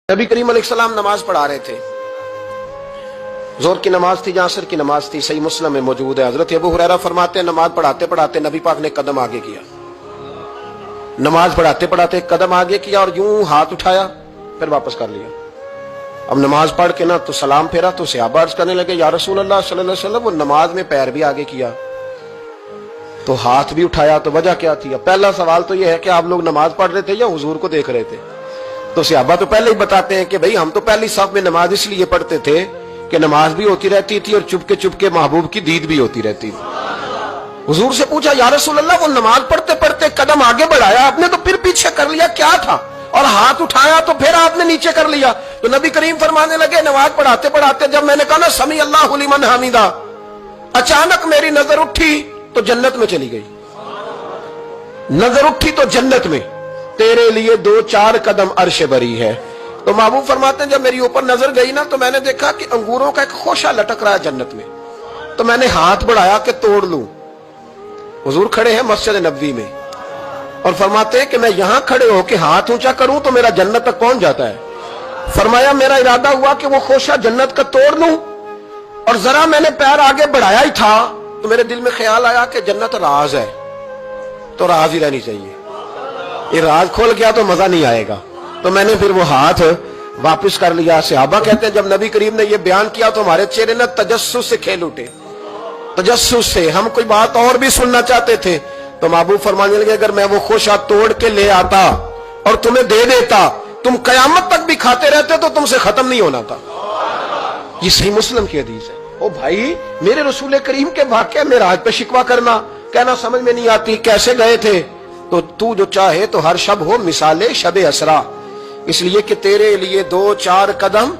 नबी करीम अलैहिस्सलाम नमाज पढ़ा रहे थे। जोर की नमाज थी, असर की नमाज थी। सही मुस्लिम में मौजूद है। हजरत अबू हुरैरा फरमाते हैं नमाज पढ़ाते पढ़ाते नबी पाक ने कदम आगे किया। नमाज पढ़ाते पढ़ाते कदम आगे किया और यूं हाथ उठाया, फिर वापस कर लिया। अब नमाज पढ़ के ना तो सलाम फेरा तो सहाबा अर्ज करने लगे, या रसूल अल्लाह सल्लल्लाहु अलैहि वसल्लम, वो नमाज में पैर भी आगे किया तो हाथ भी उठाया, तो वजह क्या थी? अब पहला सवाल तो यह है कि आप लोग नमाज पढ़ रहे थे या हुजूर को देख रहे थे? तो सहाबा तो पहले ही बताते हैं कि भाई हम तो पहली साफ में नमाज इसलिए पढ़ते थे कि नमाज भी होती रहती थी और चुपके चुपके महबूब की दीद भी होती रहती थी। हुजूर से पूछा, या रसूल अल्लाह, वो नमाज पढ़ते पढ़ते कदम आगे बढ़ाया आपने तो फिर पीछे कर लिया, क्या था? और हाथ उठाया तो फिर आपने नीचे कर लिया। तो नबी करीम फरमाने लगे, नमाज पढ़ाते पढ़ाते जब मैंने कहा ना समी अल्लाहु लिमन हमीदा, अचानक मेरी नजर उठी तो जन्नत में चली गई। नजर उठी तो जन्नत में, तेरे लिए 2-4 कदम अर्श बरी है। तो महबूब फरमाते हैं जब मेरी ऊपर नजर गई ना तो मैंने देखा कि अंगूरों का एक खोशा लटक रहा है जन्नत में। तो मैंने हाथ बढ़ाया कि तोड़ लूं। हुजूर खड़े हैं मस्जिद नबवी में और फरमाते हैं कि मैं यहां खड़े होकर हाथ ऊंचा करूं तो मेरा जन्नत तक पहुंच जाता है। फरमाया मेरा इरादा हुआ कि वो खोशा जन्नत का तोड़ लूं और जरा मैंने पैर आगे बढ़ाया ही था तो मेरे दिल में ख्याल आया कि जन्नत राज है तो राज ही रहनी चाहिए, ये राज खोल गया तो मजा नहीं आएगा। तो मैंने फिर वो हाथ वापस कर लिया। सहाबा कहते हैं जब नबी करीम ने ये बयान किया तो हमारे चेहरे न तजस्सुस से खेल उठे, तजस्सुस से। हम कोई बात और भी सुनना चाहते थे। तो महबूब फरमाने लगे, अगर मैं वो खोशा तोड़ के ले आता और तुम्हें दे देता, तुम कयामत तक भी खाते रहते तो तुमसे खत्म नहीं होना था। ये सही मुस्लिम की हदीस है। ओ भाई, मेरे रसूल करीम के वाक़या में राज पे शिकवा करना, कहना समझ में नहीं आती कैसे गए थे। तो तू जो चाहे तो हर शब हो मिसाले शबे असरा, इसलिए कि तेरे लिए 2-4 कदम